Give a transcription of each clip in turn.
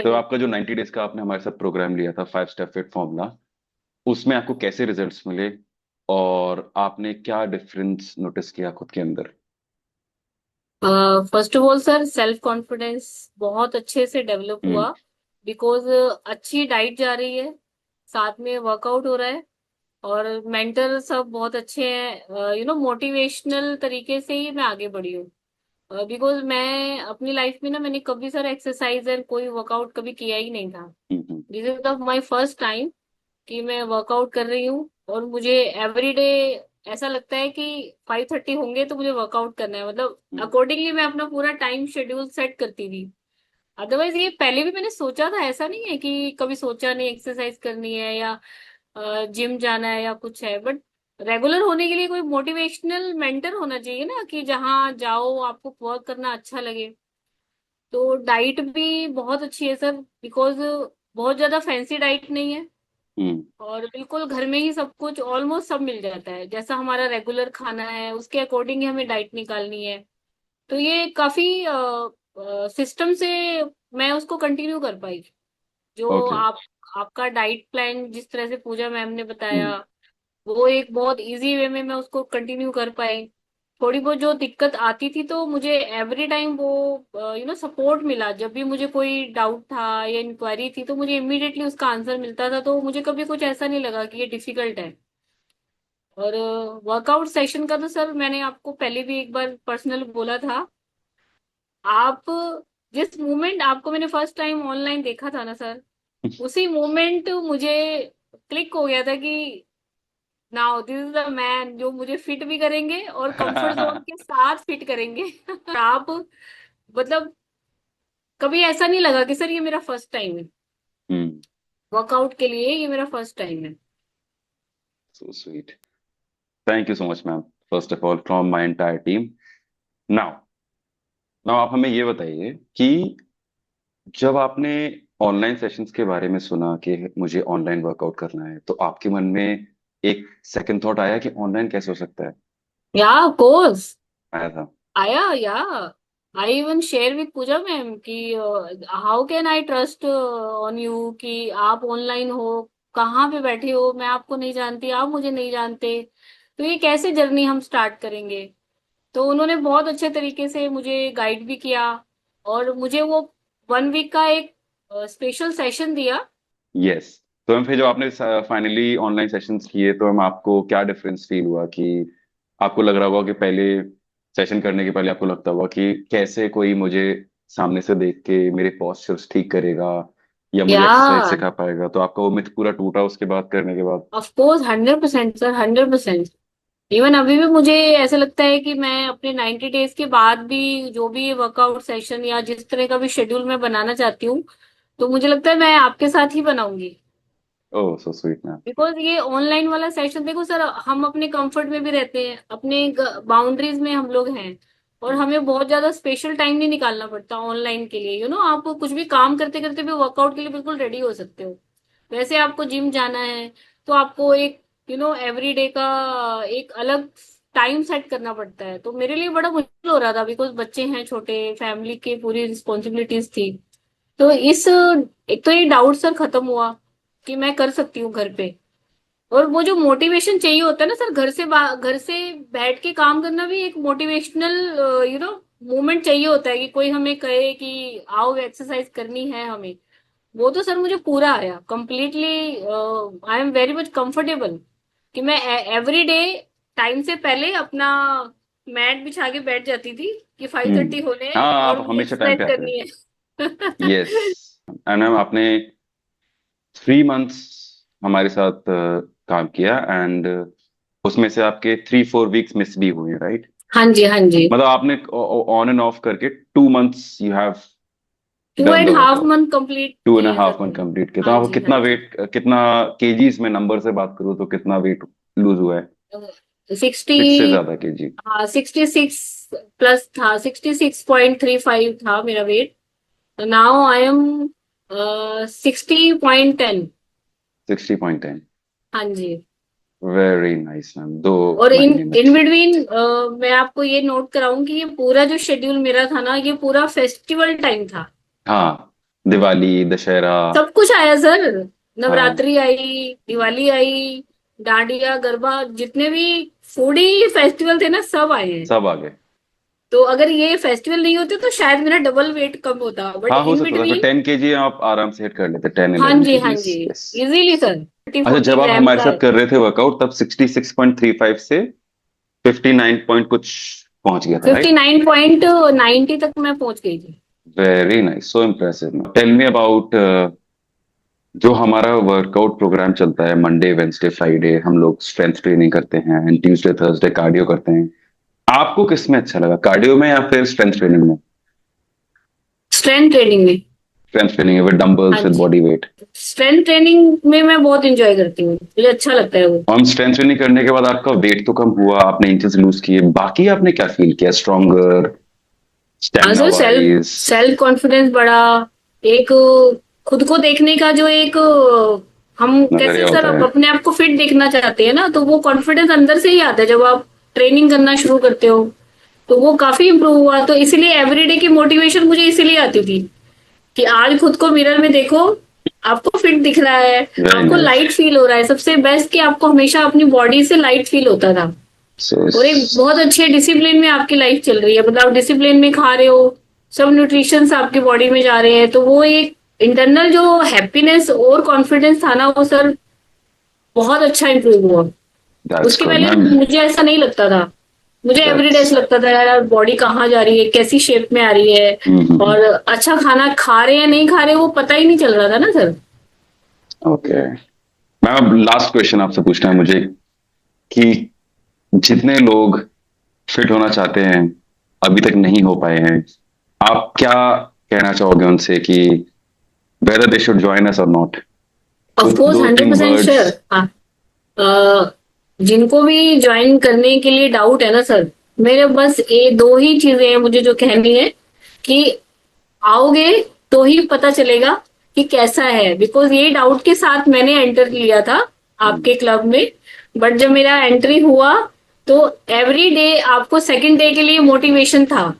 तो आपका जो 90 डेज का आपने हमारे साथ प्रोग्राम लिया था, 5 स्टेप फिट फॉर्मूला, उसमें आपको कैसे रिजल्ट्स मिले और आपने क्या डिफरेंस नोटिस किया खुद के अंदर? First of all sir, self confidence बहुत अच्छे से डेवलप हम्म। हुआ। बिकॉज अच्छी डाइट जा रही है, साथ में वर्कआउट हो रहा है, और मेंटर सब बहुत अच्छे हैं। मोटिवेशनल तरीके से ही मैं आगे बढ़ी हूँ। बिकॉज मैं अपनी लाइफ में ना, मैंने कभी सर एक्सरसाइज और कोई वर्कआउट कभी किया ही नहीं था। Hmm. This is the my first time कि मैं वर्कआउट कर रही हूँ, और मुझे एवरीडे ऐसा लगता है कि 5:30 होंगे तो मुझे वर्कआउट करना है। मतलब हम्म। अकॉर्डिंगली मैं अपना पूरा टाइम शेड्यूल सेट करती थी। अदरवाइज ये पहले भी मैंने सोचा था, ऐसा नहीं है कि कभी सोचा नहीं एक्सरसाइज करनी है या जिम जाना है या कुछ है। बट रेगुलर होने के लिए कोई मोटिवेशनल मेंटर होना चाहिए ना, कि जहाँ जाओ आपको वर्क करना अच्छा लगे। तो डाइट भी बहुत अच्छी है सर, बिकॉज बहुत ज्यादा फैंसी डाइट नहीं है, हम्म। और और बिल्कुल घर में ही सब कुछ ऑलमोस्ट सब मिल जाता है। जैसा हमारा रेगुलर खाना है उसके अकॉर्डिंग ही हमें डाइट निकालनी है। तो ये काफी सिस्टम से मैं उसको कंटिन्यू कर पाई। जो ओके। आपका डाइट प्लान जिस तरह से पूजा मैम ने हम्म। बताया, वो एक बहुत इजी वे में मैं उसको कंटिन्यू कर पाई। थोड़ी बहुत जो दिक्कत आती थी तो मुझे एवरी टाइम वो सपोर्ट मिला। जब भी मुझे कोई डाउट था या इंक्वायरी थी तो मुझे इमीडिएटली उसका आंसर मिलता था, तो मुझे कभी कुछ ऐसा नहीं लगा कि ये डिफिकल्ट है। और वर्कआउट सेशन का तो सर मैंने आपको पहले भी एक बार पर्सनल बोला था। आप जिस मोमेंट आपको मैंने फर्स्ट टाइम ऑनलाइन देखा था ना सर, उसी मोमेंट मुझे क्लिक हो गया था कि now this is the man जो मुझे फिट भी करेंगे और कंफर्ट जोन के साथ फिट करेंगे। और आप मतलब कभी ऐसा नहीं लगा कि सर ये मेरा फर्स्ट टाइम है, हम्म। वर्कआउट के लिए ये मेरा फर्स्ट टाइम है। So sweet. Thank you so much ma'am, first of all from my entire team. Now now आप हमें ये बताइए कि जब आपने ऑनलाइन सेशंस के बारे में सुना कि मुझे ऑनलाइन वर्कआउट करना है, तो आपके मन में एक सेकंड थॉट आया कि ऑनलाइन कैसे हो सकता है? या ऑफ कोर्स आया था? आया, या I even share with Pooja ma'am कि how can I trust on you, कि आप ऑनलाइन हो, कहाँ पे बैठे हो, मैं आपको नहीं जानती, आप मुझे नहीं जानते, तो ये कैसे जर्नी हम स्टार्ट करेंगे। तो उन्होंने बहुत अच्छे तरीके से मुझे गाइड भी किया, और मुझे वो 1 वीक का एक स्पेशल सेशन दिया। यस। तो हम फिर जो आपने फाइनली ऑनलाइन सेशंस किए, तो हम आपको क्या डिफरेंस फील हुआ कि आपको लग रहा होगा कि पहले सेशन करने के पहले आपको लगता होगा कि कैसे कोई मुझे सामने से देख के मेरे पोस्चर्स ठीक करेगा या मुझे या एक्सरसाइज सिखा पाएगा, तो आपका वो मिथ पूरा टूटा उसके बाद करने के बाद? Of course 100% sir, 100%। इवन अभी भी मुझे ऐसा लगता है कि मैं अपने 90 डेज के बाद भी जो भी वर्कआउट सेशन या जिस तरह का भी शेड्यूल मैं बनाना चाहती हूँ, तो मुझे लगता है मैं आपके साथ ही बनाऊंगी। ओह सो स्वीट मैम। बिकॉज ये ऑनलाइन वाला सेशन देखो सर, हम अपने कंफर्ट में भी रहते हैं, अपने बाउंड्रीज में हम लोग हैं, और हमें बहुत ज्यादा स्पेशल टाइम नहीं निकालना पड़ता ऑनलाइन के लिए। आप कुछ भी काम करते करते भी वर्कआउट के लिए बिल्कुल रेडी हो सकते हो। वैसे आपको जिम जाना है तो आपको एक एवरी डे का एक अलग टाइम सेट करना पड़ता है। तो मेरे लिए बड़ा मुश्किल हो रहा था, बिकॉज बच्चे हैं छोटे, फैमिली की पूरी रिस्पॉन्सिबिलिटीज थी। तो इस एक तो ये डाउट सर खत्म हुआ कि मैं कर सकती हूँ घर पे। और वो जो मोटिवेशन चाहिए होता है ना सर, घर से बैठ के काम करना भी एक मोटिवेशनल मूवमेंट चाहिए होता है, कि कोई हमें कहे कि आओ एक्सरसाइज करनी है हमें। वो तो सर मुझे पूरा आया completely. I am very much comfortable कि मैं एवरी डे टाइम से पहले अपना मैट बिछा के बैठ जाती थी कि 5:30 होने हैं हाँ, और आप मुझे हमेशा टाइम एक्सरसाइज पे आते थे। करनी यस। है। एंड मैम आपने 3 मंथ्स हमारे साथ काम किया, एंड उसमें से आपके 3-4 वीक्स मिस भी हुए, राइट? हाँ जी, हाँ जी। मतलब आपने ऑन एंड ऑफ करके 2 months you have to done the and half workout. Month complete two and किए हैं सर हाफ मंथ मैंने। कंप्लीट किया, तो हाँ आपको जी, हाँ कितना जी। वेट, कितना केजीज में नंबर से बात करूँ तो कितना वेट लूज हुआ है? 60। 6 से ज्यादा केजी? हाँ, 66 प्लस था, 66.35 था मेरा वेट। Now I am 60.10। 60.10? हाँ जी। वेरी नाइस मैम, दो और इन महीने में इन बिटवीन मैं आपको ये नोट कराऊं कि ये पूरा जो शेड्यूल मेरा था ना, ये पूरा फेस्टिवल टाइम था। हाँ। दिवाली, दशहरा। सब कुछ आया सर। हाँ, नवरात्रि आई, दिवाली आई, डांडिया गरबा, जितने भी फूडी फेस्टिवल थे ना सब आए हैं। सब आ गए। तो अगर ये फेस्टिवल नहीं होते तो शायद मेरा डबल वेट कम होता, बट हाँ, हो इन सकता था, फिर बिटवीन। 10 kg आप आराम से हिट कर लेते, 10-11 हाँ केजीज जी, यस। इजीली सर, थर्टी अच्छा, फोर्टी जब आप ग्राम हमारे का साथ है। कर रहे थे वर्कआउट तब 66.35 से 59 पॉइंट कुछ पहुंच गया था, राइट? 59.90 तक मैं पहुंच गई थी। Very nice, so impressive. Tell me about जो हमारा वर्कआउट प्रोग्राम चलता है, मंडे वेंसडे फ्राइडे हम लोग स्ट्रेंथ ट्रेनिंग करते हैं एंड ट्यूसडे थर्सडे कार्डियो करते हैं। आपको किस में अच्छा लगा, कार्डियो में या फिर स्ट्रेंथ ट्रेनिंग में? स्ट्रेंथ ट्रेनिंग में। स्ट्रेंथ ट्रेनिंग विद हाँ डंबल्स विद जी, बॉडी वेट। स्ट्रेंथ ट्रेनिंग में मैं बहुत इंजॉय करती हूँ, मुझे अच्छा लगता है वो। हम स्ट्रेंथ ट्रेनिंग करने के बाद आपका वेट तो कम हुआ, आपने इंचेस लूज किए, बाकी आपने क्या फील किया, स्ट्रोंगर, हाँ stamina sir, self wise? Self confidence बढ़ा। एक खुद को देखने का जो एक हम कैसे नजरिया सर होता है। अपने आप को फिट देखना चाहते हैं ना, तो वो कॉन्फिडेंस अंदर से ही आता है जब आप ट्रेनिंग करना शुरू करते हो। तो वो काफी इम्प्रूव हुआ, तो इसीलिए एवरीडे की मोटिवेशन मुझे इसीलिए आती थी कि आज खुद को मिरर में देखो, आपको फिट दिख रहा है, वेरी आपको नाइस। लाइट फील हो रहा है। सबसे बेस्ट कि आपको हमेशा अपनी बॉडी से लाइट फील होता था। सो और एक बहुत अच्छे डिसिप्लिन में आपकी लाइफ चल रही है, मतलब आप डिसिप्लिन में खा रहे हो, सब न्यूट्रिशंस आपकी बॉडी में जा रहे हैं, तो वो एक इंटरनल जो हैप्पीनेस और कॉन्फिडेंस था ना, वो सर बहुत अच्छा इंप्रूव हुआ। दैट्स उसके गुड पहले मैम। मुझे ऐसा नहीं लगता था। मुझे एवरीडे दैट्स ऐसा लगता था यार बॉडी कहाँ जा रही है, कैसी शेप में आ रही है, और अच्छा खाना खा रहे हैं नहीं खा रहे वो पता ही नहीं चल रहा था ना सर। ओके मैम, अब लास्ट क्वेश्चन आपसे पूछना है मुझे कि जितने लोग फिट होना चाहते हैं अभी तक नहीं हो पाए हैं, आप क्या कहना चाहोगे उनसे कि whether they should join us or not? Of कुछ कोर्स, दो तीन 100% वर्ड्स। श्योर। हाँ, जिनको भी ज्वाइन करने के लिए डाउट है ना सर, मेरे बस ये दो ही चीजें हैं मुझे जो कहनी है कि आओगे तो ही पता चलेगा कि कैसा है, बिकॉज ये डाउट के साथ मैंने एंटर लिया था आपके क्लब में। बट जब मेरा एंट्री हुआ तो एवरी डे आपको सेकंड डे के लिए मोटिवेशन था।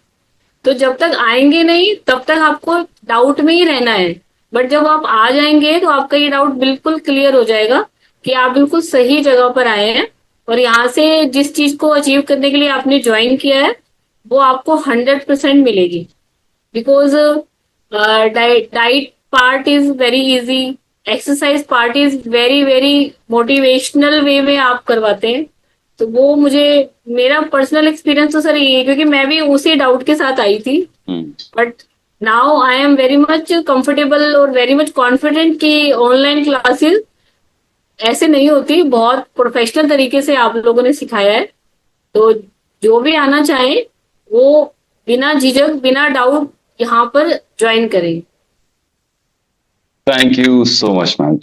तो जब तक आएंगे नहीं तब तक आपको डाउट में ही रहना है। बट जब आप आ जाएंगे तो आपका ये डाउट बिल्कुल क्लियर हो जाएगा कि आप बिल्कुल सही जगह पर आए हैं, और यहाँ से जिस चीज को अचीव करने के लिए आपने ज्वाइन किया है वो आपको 100% मिलेगी। Because diet part is very easy, exercise part is very very motivational way में आप करवाते हैं। तो वो मुझे, मेरा पर्सनल एक्सपीरियंस तो सर ये है, क्योंकि मैं भी उसी डाउट के साथ आई थी। But now I am very much comfortable और वेरी मच कॉन्फिडेंट कि ऑनलाइन क्लासेस ऐसे नहीं होती, बहुत प्रोफेशनल तरीके से आप लोगों ने सिखाया है। तो जो भी आना चाहे वो बिना झिझक बिना डाउट यहाँ पर ज्वाइन करें। Thank you so much ma'am.